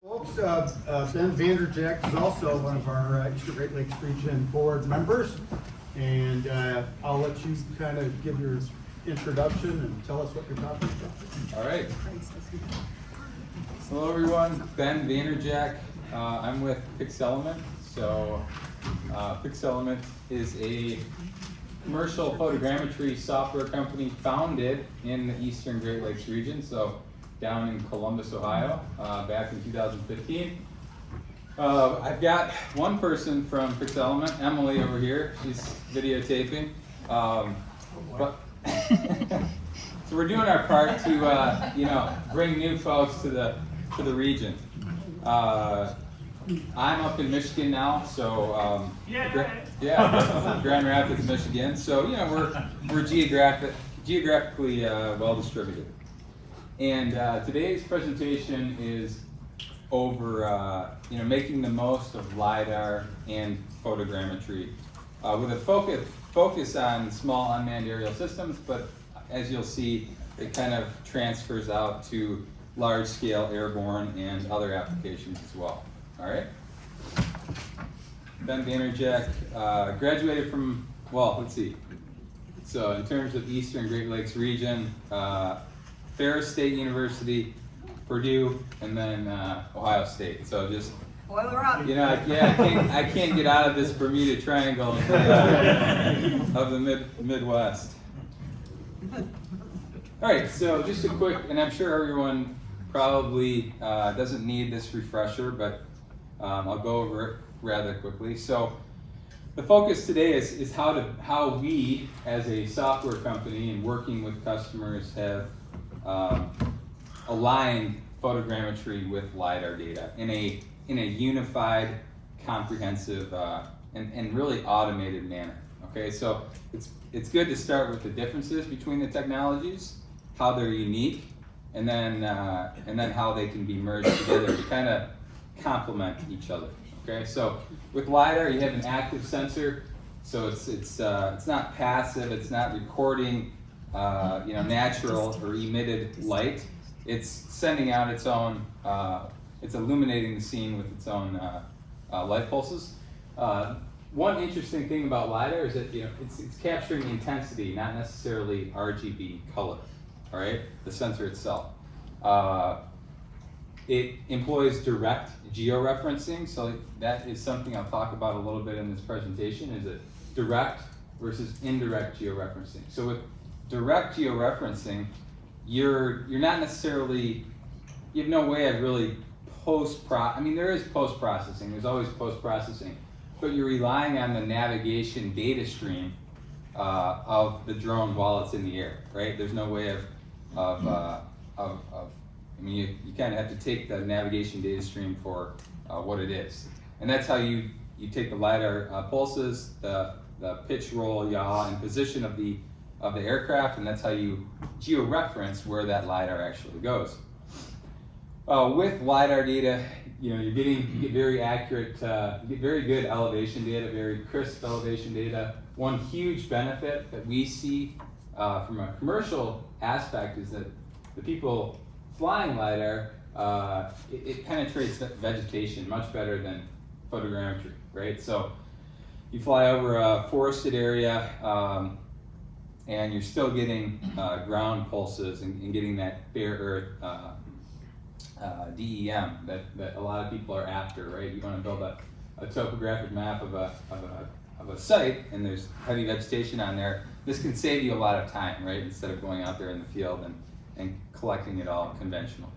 Folks, Vander, Jagt is also one of our Eastern Great Lakes Region board members, and I'll let you kind of give your introduction and tell us what you're talking about. All right. Hello everyone, Ben Vander. I'm with PixElement. So PixElement is a commercial photogrammetry software company founded in the Eastern Great Lakes region, so down in Columbus, Ohio, back in 2015. I've got one person from PixElement, Emily over here. She's videotaping. So we're doing our part to bring new folks to the region. I'm up in Michigan now, so Grand Rapids, Michigan. So we're geographically well distributed. And today's presentation is over making the most of LiDAR and photogrammetry with a focus on small unmanned aerial systems, but as you'll see, it kind of transfers out to large-scale airborne and other applications as well. All right? Ben Vander, graduated from, let's see. So in terms of Eastern Great Lakes region, Ferris State University, Purdue, and then Ohio State. So just oil her up. I can't get out of this Bermuda Triangle of the Midwest. All right, so just a quick, and I'm sure everyone probably doesn't need this refresher, but I'll go over it rather quickly. So the focus today is how we, as a software company and working with customers, have aligned photogrammetry with LiDAR data in a unified, comprehensive, and really automated manner. Okay, so it's good to start with the differences between the technologies, how they're unique, and then how they can be merged together to kind of complement each other. Okay, so with LiDAR, you have an active sensor, so it's not passive, it's not recording natural or emitted light. It's sending out its own, it's illuminating the scene with its own light pulses. One interesting thing about LiDAR is that it's capturing intensity, not necessarily RGB color. All right, the sensor itself. It employs direct georeferencing, so that is something I'll talk about a little bit in this presentation. Is it direct versus indirect georeferencing? So with direct georeferencing, you're not necessarily, you have no way of really there is post-processing, there's always post-processing, but you're relying on the navigation data stream of the drone while it's in the air, right? There's no way you kind of have to take the navigation data stream for what it is. And that's how you take the LiDAR pulses, the pitch, roll, yaw, and position of the aircraft, and that's how you georeference where that LiDAR actually goes. With LiDAR data, you get very accurate, you get very good elevation data, very crisp elevation data. One huge benefit that we see from a commercial aspect is that the people flying LiDAR, it penetrates vegetation much better than photogrammetry, right? So you fly over a forested area, and you're still getting ground pulses and getting that bare earth DEM that a lot of people are after, right? You want to build a topographic map of a site, and there's heavy vegetation on there. This can save you a lot of time, right? Instead of going out there in the field and collecting it all conventional.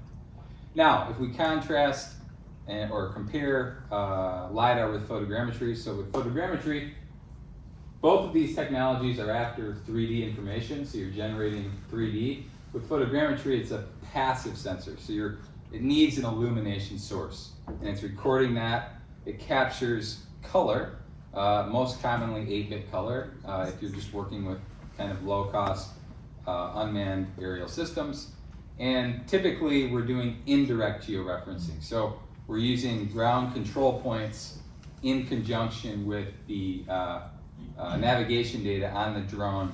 Now, if we contrast or compare LiDAR with photogrammetry, so with photogrammetry, both of these technologies are after 3D information, so you're generating 3D. With photogrammetry, it's a passive sensor, so it needs an illumination source, and it's recording that. It captures color, most commonly 8-bit color, if you're just working with kind of low-cost unmanned aerial systems. And typically, we're doing indirect georeferencing, so we're using ground control points in conjunction with the navigation data on the drone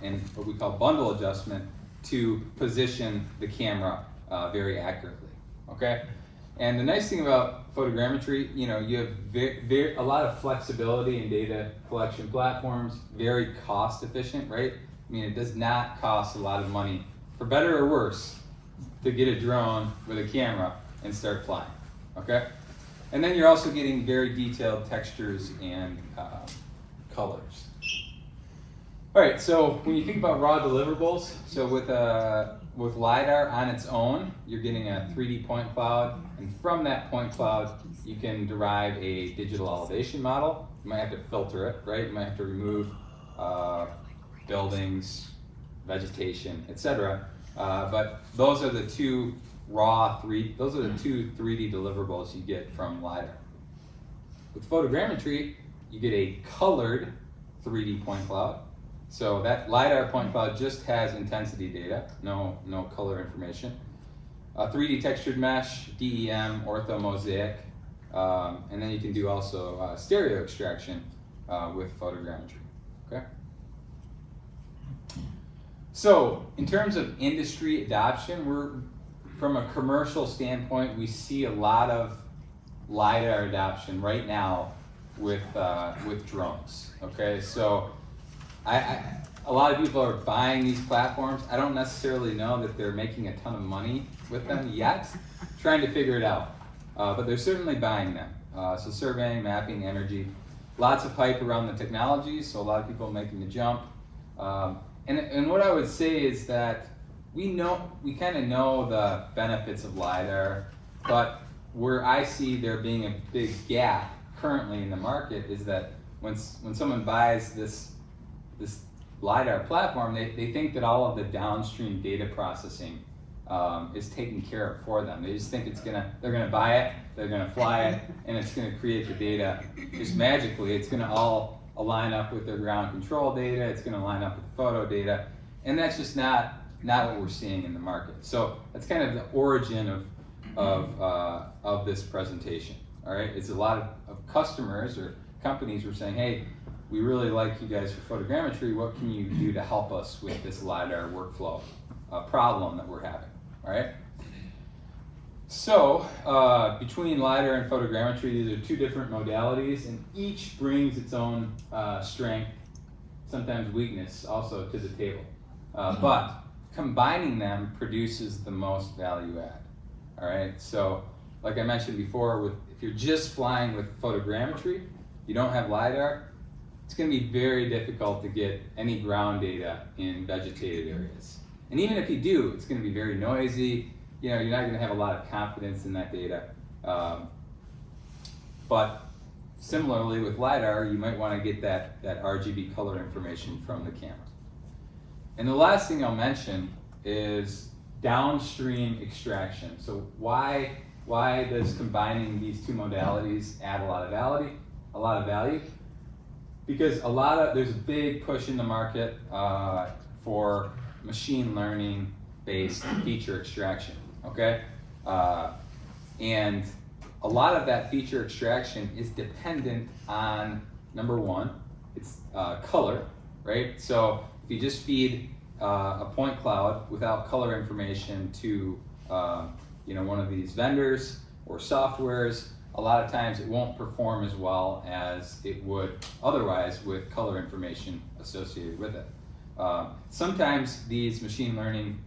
and what we call bundle adjustment to position the camera very accurately. Okay, And the nice thing about photogrammetry, you know, you have a lot of flexibility in data collection platforms, very cost efficient, right? I mean, it does not cost a lot of money, for better or worse, to get a drone with a camera and start flying, okay? And then you're also getting very detailed textures and colors. All right, so when you think about raw deliverables, so with LiDAR on its own, you're getting a 3D point cloud, and from that point cloud, you can derive a digital elevation model. You might have to filter it, right? You might have to remove buildings, vegetation, etc. But those are the two those are the two 3D deliverables you get from LiDAR. With photogrammetry, you get a colored 3D point cloud. So that LiDAR point cloud just has intensity data, no color information. 3D textured mesh, DEM, ortho mosaic, and then you can do also stereo extraction with photogrammetry, okay? So in terms of industry adoption, from a commercial standpoint, we see a lot of LiDAR adoption right now with drones, okay? So a lot of people are buying these platforms. I don't necessarily know that they're making a ton of money with them yet, trying to figure it out. But they're certainly buying them. So surveying, mapping, energy, lots of hype around the technology, so a lot of people making the jump. And what I would say is that we kind of know the benefits of LiDAR, but where I see there being a big gap currently in the market is that when someone buys this LiDAR platform, they think that all of the downstream data processing is taken care of for them. They just think they're gonna buy it, they're gonna fly it, and it's gonna create the data just magically. It's gonna all align up with their ground control data, it's gonna line up with the photo data, and that's just not what we're seeing in the market. So that's kind of the origin of this presentation, all right? It's a lot of customers or companies were saying, hey, we really like you guys for photogrammetry. What can you do to help us with this LiDAR workflow problem that we're having, all right? So between LiDAR and photogrammetry, these are two different modalities, and each brings its own strength, sometimes weakness also to the table. But combining them produces the most value add, all right? So like I mentioned before, if you're just flying with photogrammetry, you don't have LiDAR, it's going to be very difficult to get any ground data in vegetated areas. And even if you do, it's going to be very noisy. You know, you're not going to have a lot of confidence in that data. But similarly with LiDAR, you might want to get that RGB color information from the camera. And the last thing I'll mention is downstream extraction. So why does combining these two modalities add a lot of value? Because there's a big push in the market for machine learning based feature extraction, okay? And a lot of that feature extraction is dependent on, number one, it's color, right? So if you just feed a point cloud without color information to one of these vendors or softwares, a lot of times it won't perform as well as it would otherwise with color information associated with it. Sometimes these machine learning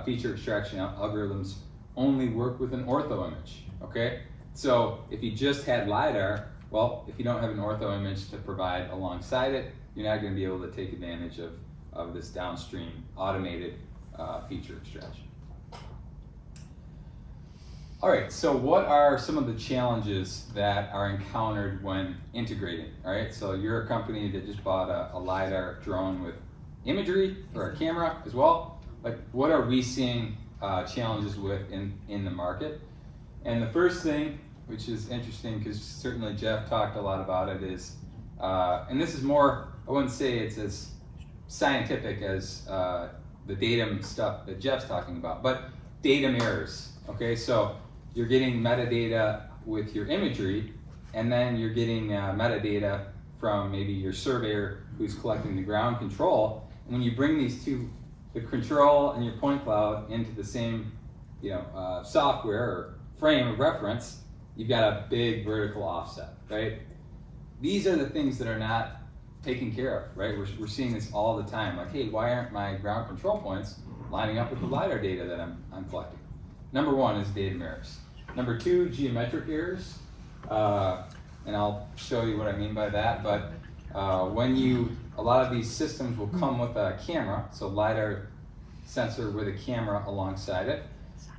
feature extraction algorithms only work with an ortho image, okay? So if you just had LiDAR, well, if you don't have an ortho image to provide alongside it, you're not going to be able to take advantage of this downstream automated feature extraction. All right, so what are some of the challenges that are encountered when integrating? All right, so you're a company that just bought a LiDAR drone with imagery or a camera as well. Like, what are we seeing challenges with in the market? And the first thing, which is interesting because certainly Jeff talked a lot about it, is, and this is more, I wouldn't say it's as scientific as the datum stuff that Jeff's talking about, but datum errors, okay? So you're getting metadata with your imagery, and then you're getting metadata from maybe your surveyor who's collecting the ground control. And when you bring these two, the control and your point cloud, into the same software or frame of reference, you've got a big vertical offset, right? These are the things that are not taken care of, right? We're seeing this all the time. Like, hey, why aren't my ground control points lining up with the LiDAR data that I'm collecting? Number one is data mirrors. Number two, geometric errors. And I'll show you what I mean by that. But a lot of these systems will come with a camera, so LiDAR sensor with a camera alongside it.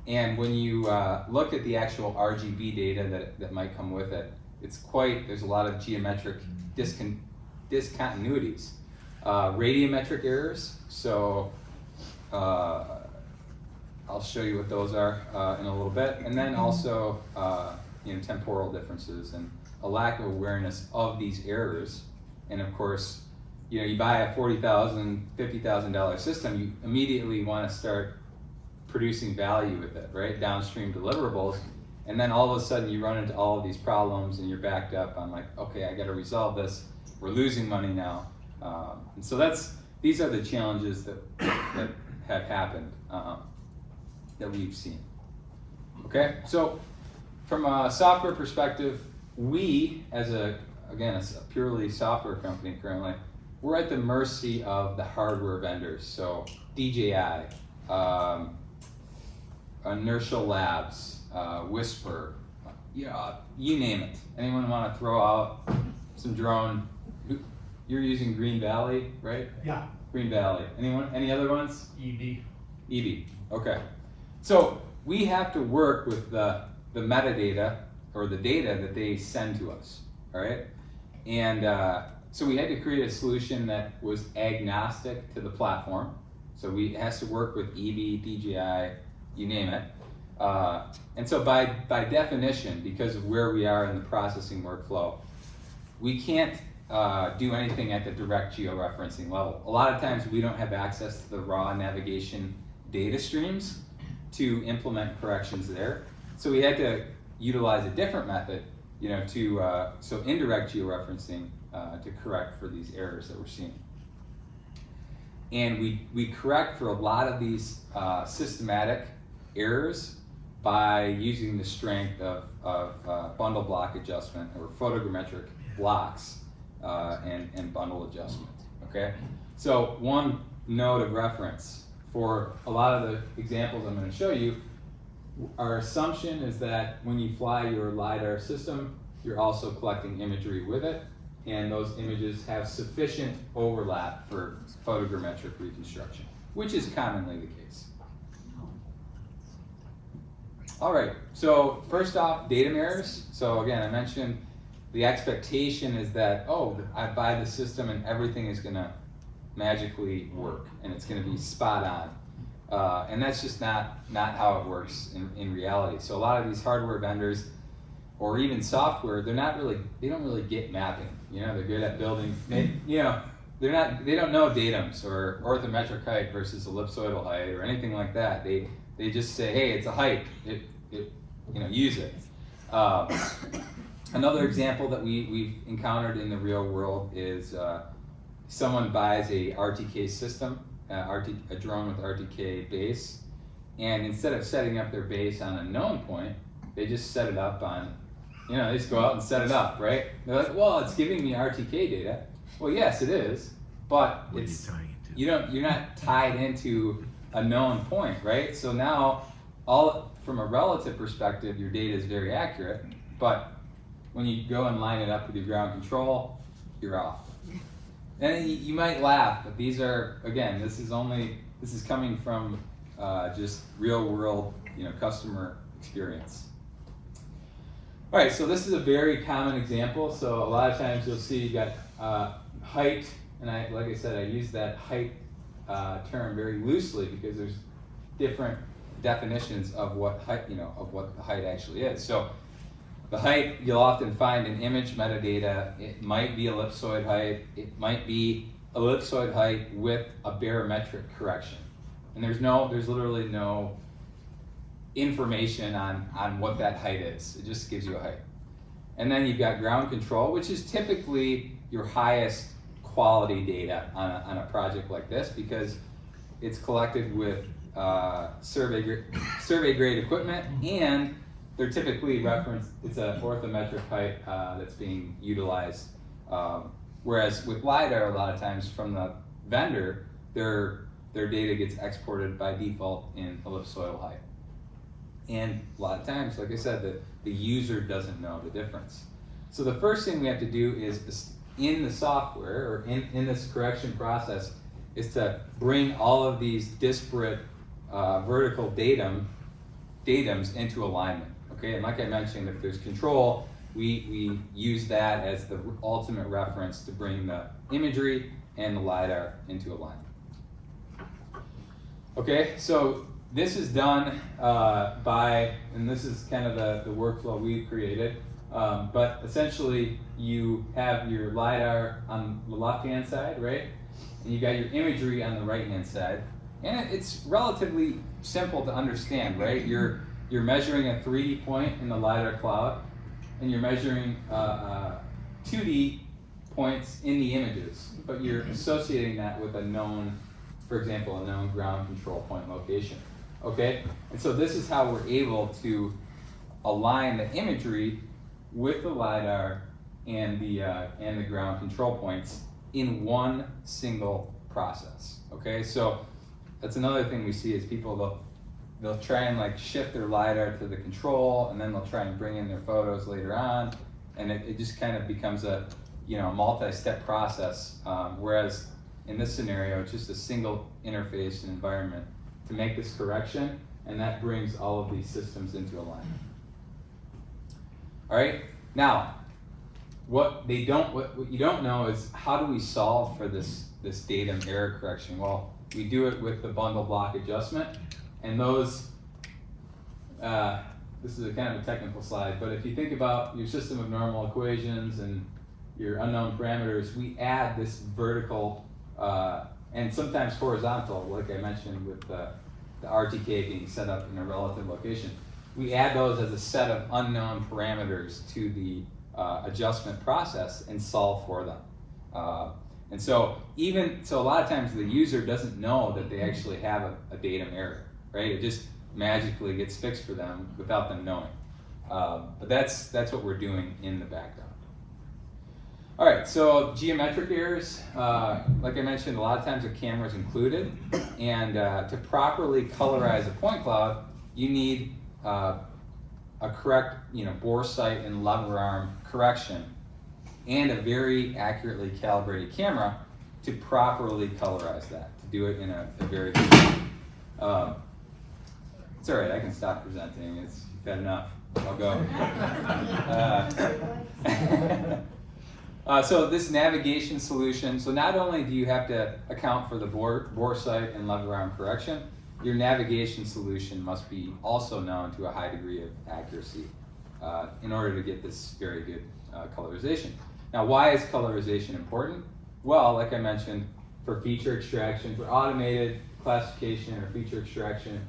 And when you look at the actual RGB data that might come with it, there's a lot of geometric discontinuities. Radiometric errors, so I'll show you what those are in a little bit. And then also temporal differences and a lack of awareness of these errors. And of course, you buy a $40,000, $50,000 system, you immediately want to start producing value with it, right? Downstream deliverables. And then all of a sudden you run into all of these problems and you're backed up. I'm like, okay, I got to resolve this. We're losing money now. And so these are the challenges that have happened that we've seen. Okay, so from a software perspective, we, as a purely software company currently, we're at the mercy of the hardware vendors. So DJI, Inertial Labs, Whisper, you name it. Anyone want to throw out some drone? You're using Green Valley, right? Yeah. Green Valley. Anyone? Any other ones? EB. Okay. So we have to work with the metadata or the data that they send to us, all right? And so we had to create a solution that was agnostic to the platform. So it has to work with EB, DJI, you name it. And so by definition, because of where we are in the processing workflow, we can't do anything at the direct georeferencing level. A lot of times we don't have access to the raw navigation data streams to implement corrections there. So we had to utilize a different method, so indirect georeferencing to correct for these errors that we're seeing. And we correct for a lot of these systematic errors by using the strength of bundle block adjustment or photogrammetric blocks and bundle adjustment, okay? So one note of reference for a lot of the examples I'm going to show you, our assumption is that when you fly your LiDAR system, you're also collecting imagery with it, and those images have sufficient overlap for photogrammetric reconstruction, which is commonly the case. All right, so first off, data mirrors. So again, I mentioned the expectation is that, I buy the system and everything is gonna magically work and it's gonna be spot on. And that's just not how it works in reality. So a lot of these hardware vendors or even software, they don't really get mapping. They're good at building, they don't know datums or orthometric height versus ellipsoidal height or anything like that. They just say, hey, it's a height, use it. Another example that we've encountered in the real world is someone buys a RTK system, a drone with RTK base, and instead of setting up their base on a known point, they just set it up on, they just go out and set it up, right? They're like, well, it's giving me RTK data. Well, yes, it is, but you're not tied into a known point, right? So now, from a relative perspective, your data is very accurate, but when you go and line it up with your ground control, you're off. And you might laugh, but these are, again, this is coming from just real world, customer experience. All right, so this is a very common example. So a lot of times you'll see you got height, and like I said, I use that height term very loosely because there's different definitions of what height, of what the height actually is. So the height, you'll often find in image metadata. It might be ellipsoid height. It might be ellipsoid height with a barometric correction. And there's literally no information on what that height is. It just gives you a height. And then you've got ground control, which is typically your highest quality data on a project like this because it's collected with survey grade equipment and they're typically referenced, it's an orthometric height that's being utilized. Whereas with LiDAR, a lot of times from the vendor, their data gets exported by default in ellipsoidal height. And a lot of times, like I said, the user doesn't know the difference. So the first thing we have to do is in the software, or in this correction process, is to bring all of these disparate vertical datums into alignment. Okay, and like I mentioned, if there's control, we use that as the ultimate reference to bring the imagery and the LiDAR into alignment. Okay, so this is done and this is kind of the workflow we've created, but essentially you have your LiDAR on the left-hand side, right? And you got your imagery on the right-hand side. And it's relatively simple to understand, right? You're measuring a 3D point in the LiDAR cloud, and you're measuring 2D points in the images, but you're associating that with a known, for example, a known ground control point location. Okay? And so this is how we're able to align the imagery with the LiDAR and the ground control points in one single process. Okay? So that's another thing we see is people, they'll try and like shift their LiDAR to the control, and then they'll try and bring in their photos later on, and it just kind of becomes a multi-step process, whereas in this scenario, it's just a single interface and environment to make this correction, and that brings all of these systems into alignment. All right, now, what you don't know is how do we solve for this datum error correction? Well, we do it with the bundle block adjustment, and those, this is a kind of a technical slide, but if you think about your system of normal equations and your unknown parameters, we add this vertical and sometimes horizontal, like I mentioned with the RTK being set up in a relative location. We add those as a set of unknown parameters to the adjustment process and solve for them. And so a lot of times the user doesn't know that they actually have a datum error, right? It just magically gets fixed for them without them knowing. But that's what we're doing in the background. All right, so geometric errors, like I mentioned, a lot of times the camera is included, and to properly colorize a point cloud, you need a correct, bore sight and lever arm correction, and a very accurately calibrated camera to properly colorize that, to do it in a very good way. It's all right, I can stop presenting. You've had enough. I'll go. So this navigation solution, so not only do you have to account for the bore sight and lever arm correction, your navigation solution must be also known to a high degree of accuracy in order to get this very good colorization. Now, why is colorization important? Well, like I mentioned, for feature extraction, for automated classification or feature extraction,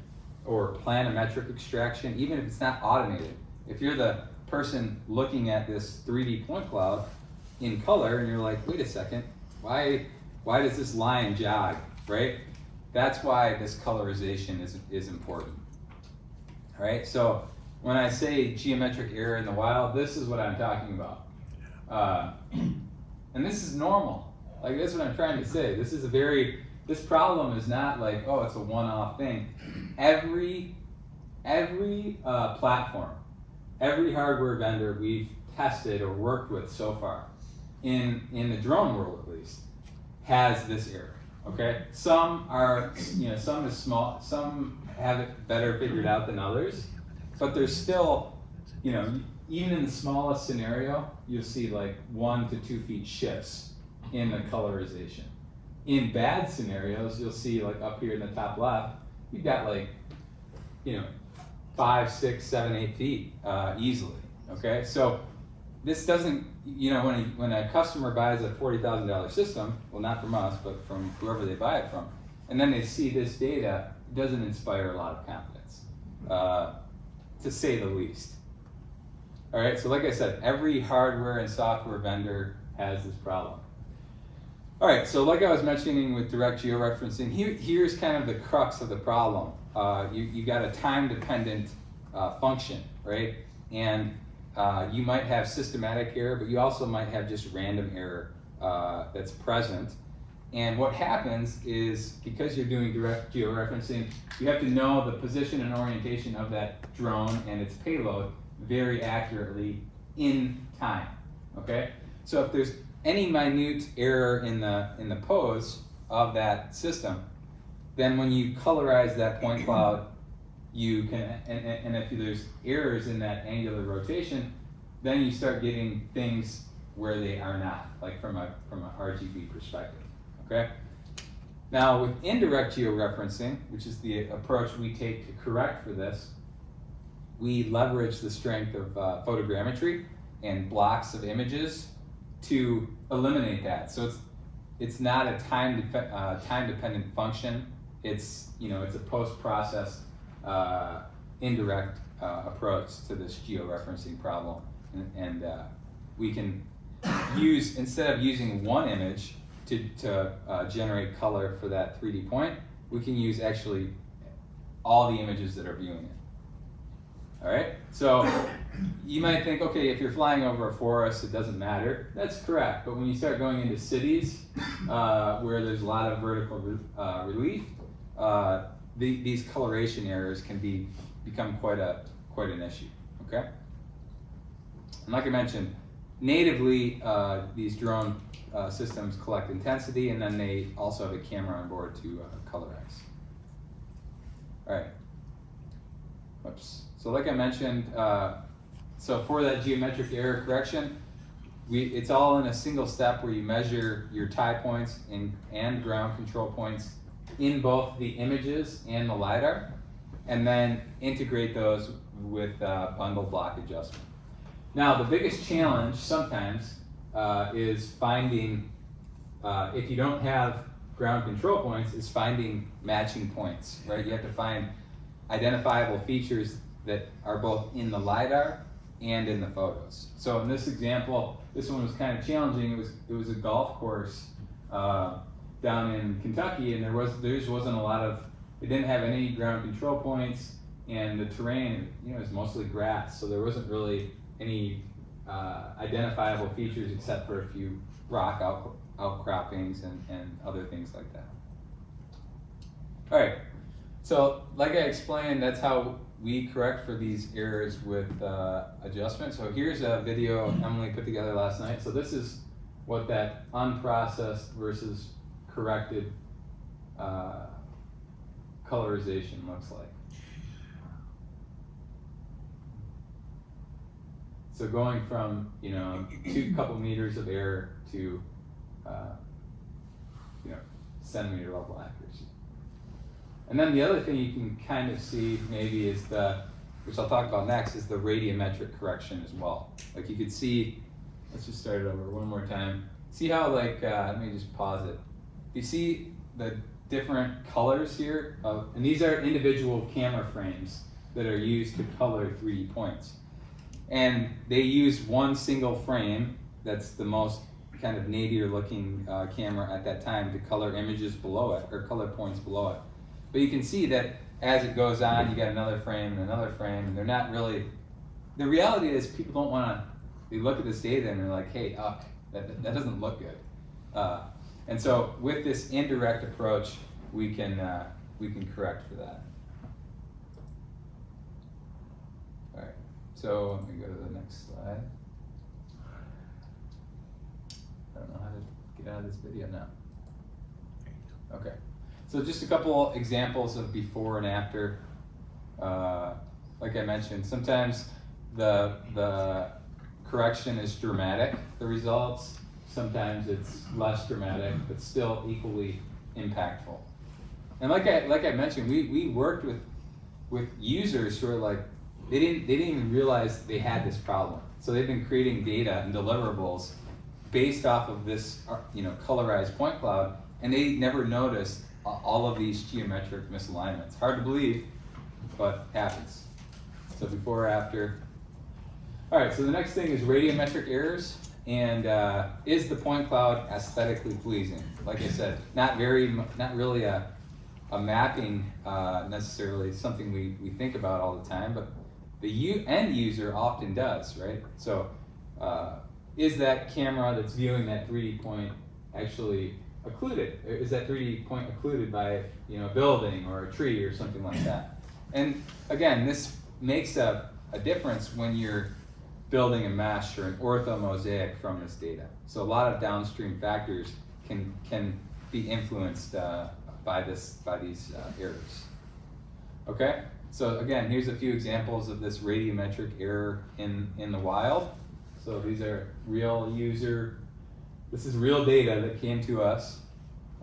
or planimetric extraction, even if it's not automated, if you're the person looking at this 3D point cloud in color and you're like, wait a second, why does this line jog, right? That's why this colorization is important. All right, so when I say geometric error in the wild, this is what I'm talking about. And this is normal. Like, that's what I'm trying to say. This problem is not like, oh, it's a one-off thing. Every platform, every hardware vendor we've tested or worked with so far, in the drone world at least, has this error. Okay, some are, some is small, some have it better figured out than others, but there's still, even in the smallest scenario, you'll see like 1 to 2 feet shifts in the colorization. In bad scenarios, you'll see like up here in the top left, you've got like, 5, 6, 7, 8 feet easily. Okay, so this doesn't, when a customer buys a $40,000 system, well, not from us, but from whoever they buy it from, and then they see this data, it doesn't inspire a lot of confidence, to say the least. All right, so like I said, every hardware and software vendor has this problem. All right, so like I was mentioning with direct georeferencing, here's kind of the crux of the problem. You got a time-dependent function, right? And you might have systematic error, but you also might have just random error that's present. And what happens is, because you're doing direct georeferencing, you have to know the position and orientation of that drone and its payload very accurately in time, okay? So if there's any minute error in the pose of that system, then when you colorize that point cloud, you can, and if there's errors in that angular rotation, then you start getting things where they are not, like from a RGB perspective, okay? Now with indirect georeferencing, which is the approach we take to correct for this, we leverage the strength of photogrammetry and blocks of images to eliminate that. So it's not a time-dependent function. It's a post-process indirect approach to this georeferencing problem, and we can use, instead of using one image to generate color for that 3D point, we can use actually all the images that are viewing it. All right, so you might think, okay, if you're flying over a forest, it doesn't matter. That's correct, but when you start going into cities where there's a lot of vertical relief, these coloration errors can become quite an issue. Okay, and like I mentioned, natively these drone systems collect intensity, and then they also have a camera on board to colorize. All right. Whoops. So like I mentioned, so for that geometric error correction, it's all in a single step where you measure your tie points and ground control points in both the images and the LiDAR, and then integrate those with bundle block adjustment. Now the biggest challenge sometimes is finding, if you don't have ground control points, is finding matching points, right? You have to find identifiable features that are both in the LiDAR and in the photos. So in this example, this one was kind of challenging. It was a golf course down in Kentucky, and there just wasn't a lot of, it didn't have any ground control points, and the terrain, was mostly grass, so there wasn't really any identifiable features except for a few rock outcroppings and other things like that. All right. So, like I explained, that's how we correct for these errors with adjustment. So here's a video Emily put together last night. So this is what that unprocessed versus corrected colorization looks like. So going from, couple meters of error to, centimeter level accuracy. And then the other thing you can kind of see maybe is which I'll talk about next, is the radiometric correction as well. Like you could see, let's just start it over one more time. See how let me just pause it. You see the different colors here? And these are individual camera frames that are used to color 3D points. And they use one single frame that's the most kind of nadir looking camera at that time to color images below it, or color points below it. But you can see that as it goes on, you got another frame and another frame, and they're not really, the reality is people don't want to, they look at this data and they're like, hey, that doesn't look good. And so with this indirect approach, we can correct for that. All right, so let me go to the next slide. I don't know how to get out of this video now. Okay. So just a couple examples of before and after. Like I mentioned, sometimes the correction is dramatic, the results. Sometimes it's less dramatic, but still equally impactful. And like I mentioned, we worked with users who are like, they didn't even realize they had this problem. So they've been creating data and deliverables based off of this, colorized point cloud, and they never noticed all of these geometric misalignments. Hard to believe, but happens. So before or after. All right, so the next thing is radiometric errors, and is the point cloud aesthetically pleasing? Like I said, not really a mapping necessarily something we think about all the time, but the end user often does, right? So is that camera that's viewing that 3D point actually occluded? Is that 3D point occluded by a building or a tree or something like that? And again, this makes a difference when you're building a mesh or an orthomosaic from this data. So a lot of downstream factors can be influenced by these errors. Okay, so again, here's a few examples of this radiometric error in the wild. So these are real user. This is real data that came to us,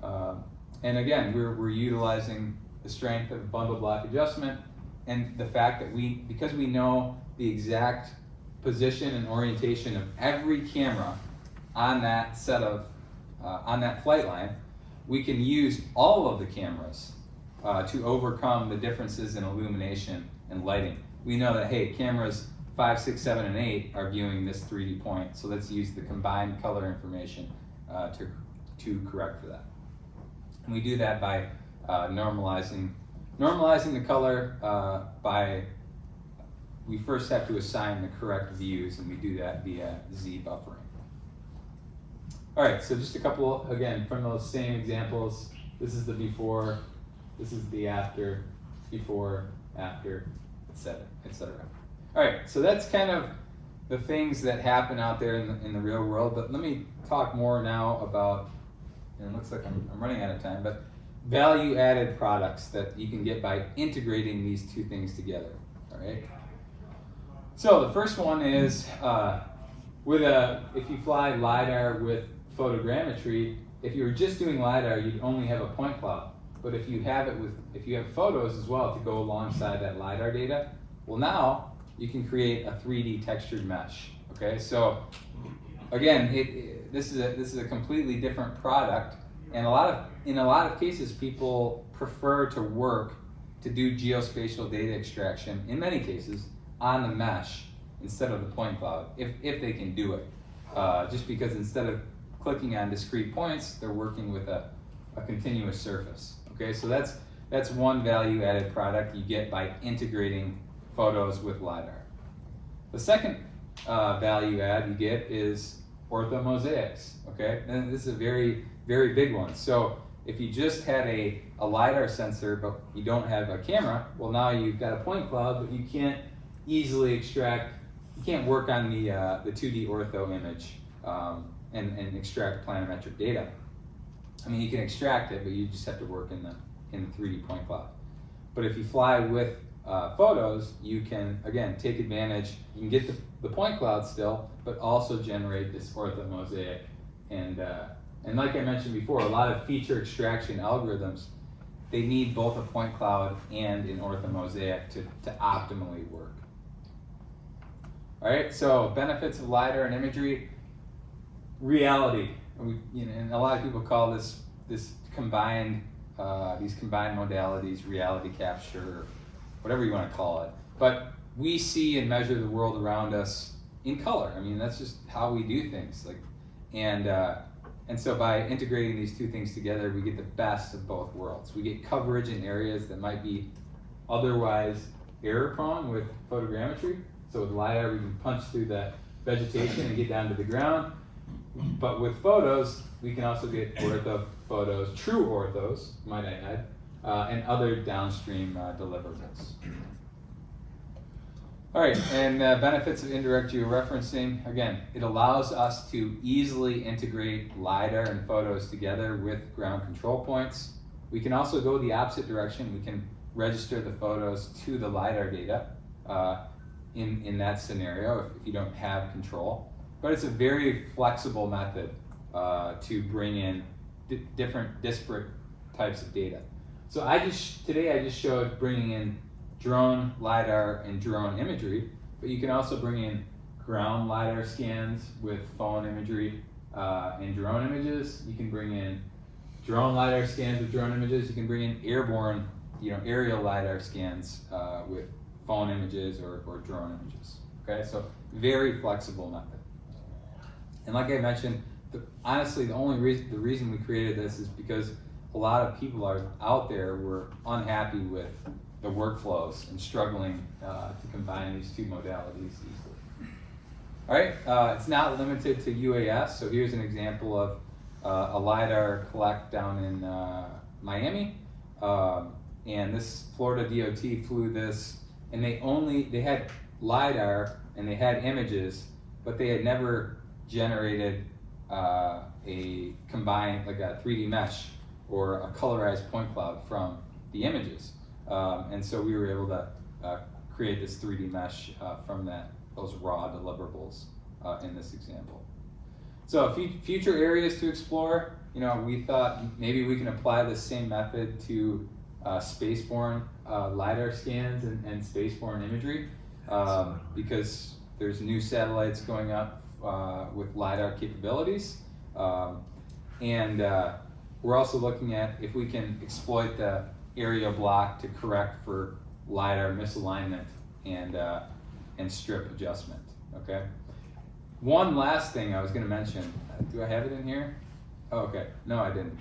and again, we're utilizing the strength of bundle block adjustment and the fact that because we know the exact position and orientation of every camera on that on that flight line, we can use all of the cameras to overcome the differences in illumination and lighting. We know that, hey, cameras 5, 6, 7, and 8 are viewing this 3D point, so let's use the combined color information to correct for that. And we do that by normalizing the color we first have to assign the correct views, and we do that via Z buffering. All right, so just a couple, again, from those same examples. This is the before, this is the after, before, after, etc., etc. All right, so that's kind of the things that happen out there in the real world, but let me talk more now about, and it looks like I'm running out of time, but value-added products that you can get by integrating these two things together, all right? So the first one is, if you fly LiDAR with photogrammetry, if you were just doing LiDAR, you'd only have a point cloud. But if you have photos as well to go alongside that LiDAR data, well, now you can create a 3D textured mesh. Okay, so again, this is a completely different product, and in a lot of cases, people prefer to work to do geospatial data extraction, in many cases, on the mesh instead of the point cloud, if they can do it. Just because instead of clicking on discrete points, they're working with a continuous surface. Okay, so that's one value-added product you get by integrating photos with LiDAR. The second value add you get is orthomosaics. Okay, and this is a very, very big one. So if you just had a LiDAR sensor but you don't have a camera, well, now you've got a point cloud, but you can't easily extract. You can't work on the 2D ortho image and extract planimetric data. I mean, you can extract it, but you just have to work in the 3D point cloud. But if you fly with photos, you can, again, take advantage. You can get the point cloud still, but also generate this orthomosaic. And like I mentioned before, a lot of feature extraction algorithms, they need both a point cloud and an orthomosaic to optimally work. All right, so benefits of LiDAR and imagery, reality. And a lot of people call this combined, these combined modalities, reality capture, whatever you want to call it. But we see and measure the world around us in color. I mean, that's just how we do things. And so by integrating these two things together, we get the best of both worlds. We get coverage in areas that might be otherwise error-prone with photogrammetry. So with LiDAR, we can punch through the vegetation and get down to the ground. But with photos, we can also get ortho photos, true orthos, might I add, and other downstream deliverables. All right, and benefits of indirect georeferencing. Again, it allows us to easily integrate LiDAR and photos together with ground control points. We can also go the opposite direction. We can register the photos to the LiDAR data in that scenario if you don't have control. But it's a very flexible method to bring in different disparate types of data. So today I just showed bringing in drone LiDAR and drone imagery, but you can also bring in ground LiDAR scans with phone imagery and drone images. You can bring in drone LiDAR scans with drone images. You can bring in airborne, aerial LiDAR scans with phone images or drone images. Okay, so very flexible method. And like I mentioned, honestly, the reason we created this is because a lot of people out there were unhappy with the workflows and struggling to combine these two modalities easily. All right, it's not limited to UAS. So here's an example of a LiDAR collect down in Miami. And this Florida DOT flew this, and they had LiDAR and they had images, but they had never generated a combined, like a 3D mesh or a colorized point cloud from the images. And so we were able to create this 3D mesh from those raw deliverables in this example. So future areas to explore, we thought maybe we can apply the same method to spaceborne LiDAR scans and spaceborne imagery, because there's new satellites going up with LiDAR capabilities. And we're also looking at if we can exploit the area block to correct for LiDAR misalignment and strip adjustment, okay? One last thing I was gonna mention, do I have it in here? Oh, okay, no I didn't.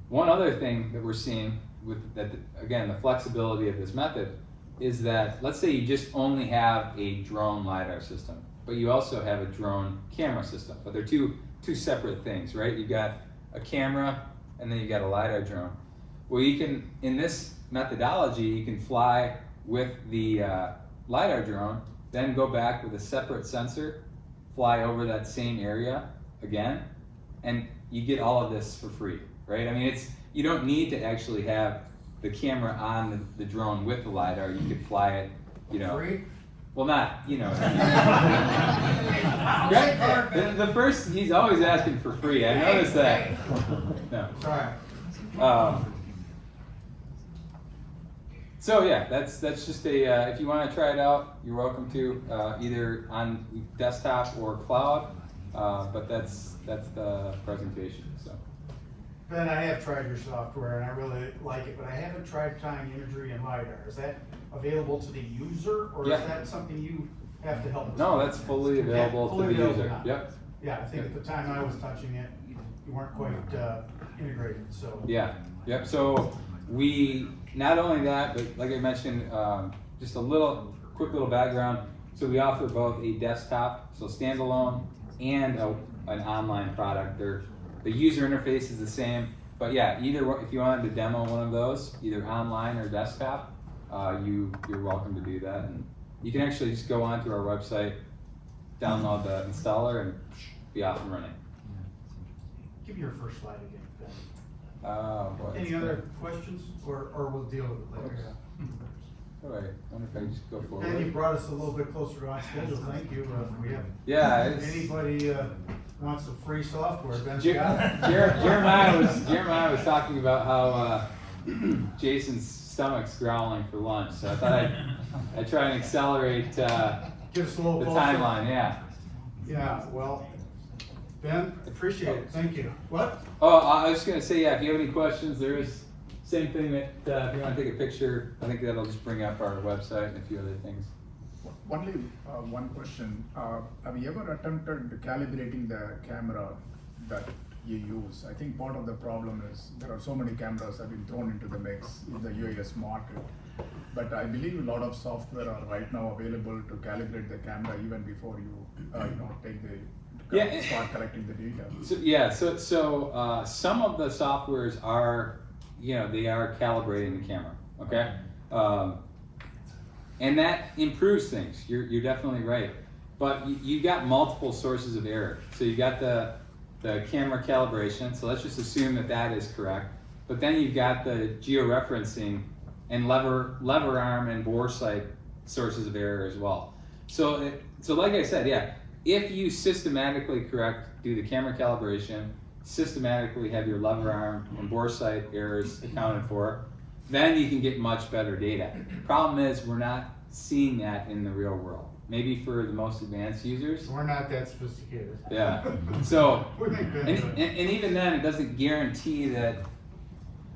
One other thing that we're seeing with that, again, the flexibility of this method is that, let's say you just only have a drone LiDAR system, but you also have a drone camera system, but they're two separate things, right? You've got a camera and then you got a LiDAR drone. Well, you can, in this methodology, you can fly with the LiDAR drone, then go back with a separate sensor, fly over that same area again, and you get all of this for free, right? I mean, you don't need to actually have the camera on the drone with the LiDAR. You could fly it, Free? Well, not, Greg, the first, he's always asking for free. I noticed that. No. Sorry. So yeah, that's just a, if you want to try it out, you're welcome to, either on desktop or cloud, but that's the presentation, so. Ben, I have tried your software and I really like it, but I haven't tried tying imagery and LiDAR. Is that available to the user, or Yeah. is that something you have to help us No, with? that's fully available fully to the available user. now. Yep. Yeah, I think at the time I was touching it, you weren't quite integrated, so. Yeah. Yep. So we, not only that, but like I mentioned, just a quick little background. So we offer both a desktop, so standalone, and an online product. The user interface is the same, but yeah, if you wanted to demo one of those, either online or desktop, you're welcome to do that. And you can actually just go onto our website, download the installer, and be off and running. Give me your first slide again, Ben. Boy, Any other questions, or we'll deal with it later? All right, I wonder if I just go forward. Ben, you brought us a little bit closer to on schedule, thank you. If we have anybody wants some free software, Ben's got it. Jeremiah was talking about how Jason's stomach's growling for lunch, so I thought I'd try and accelerate Give us a little the closer. timeline. Yeah, well, Ben, appreciate it, thank you. What? Oh, I was just gonna say, yeah, if you have any questions, there is same thing that if you want to take a picture, I think that'll just bring up our website and a few other things. Only one question. Have you ever attempted calibrating the camera that you use? I think part of the problem is there are so many cameras have been thrown into the mix in the UAS market. But I believe a lot of software are right now available to calibrate the camera even before you start collecting the data. So some of the softwares are, they are calibrating the camera, okay? And that improves things, you're definitely right. But you got multiple sources of error. So you got the camera calibration, so let's just assume that is correct. But then you've got the georeferencing and lever arm and bore sight sources of error as well. So like I said, yeah, if you systematically do the camera calibration, systematically have your lever arm and bore sight errors accounted for, then you can get much better data. Problem is, we're not seeing that in the real world. Maybe for the most advanced users. We're not that sophisticated. Yeah. So, and even then, it doesn't guarantee that.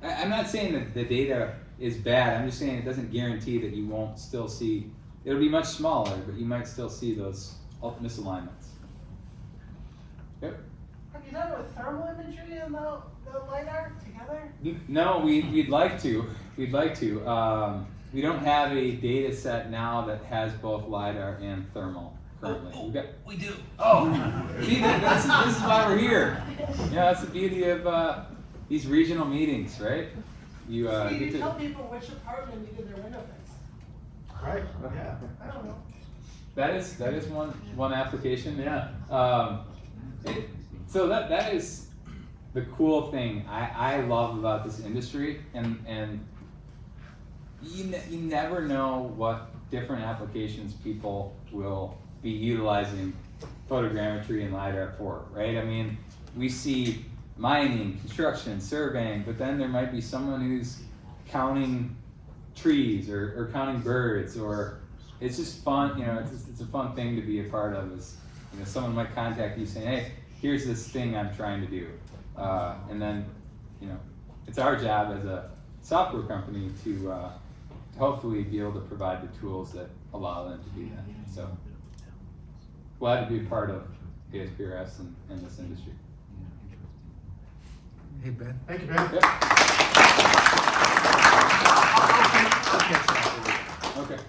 I'm not saying that the data is bad. I'm just saying it doesn't guarantee that you won't still see. It'll be much smaller, but you might still see those misalignments. Yep. Have you done it with thermal imagery and the LiDAR together? No, we'd like to. We'd like to. we don't have a data set now that has both LiDAR and thermal currently. We've got, We do. oh, see, this is why we're here. Yeah, that's the beauty of these regional meetings, right? You So you get can tell to, people which apartment to get their window fixed. Right, yeah. I don't know. that is one application, yeah. So that is the cool thing I love about this industry, and you never know what different applications people will be utilizing photogrammetry and LiDAR for, right? I mean, we see mining, construction, surveying, but then there might be someone who's counting trees or counting birds, or it's just fun, you know, it's a fun thing to be a part of. Is, you know, someone might contact you saying, hey, here's this thing I'm trying to do. And then, you know, it's our job as a software company to hopefully be able to provide the tools that allow them to do that. So glad to be a part of ASPRS and this industry. Hey, Ben. Thank you, Ben. Yep. I'll catch up with you. Okay.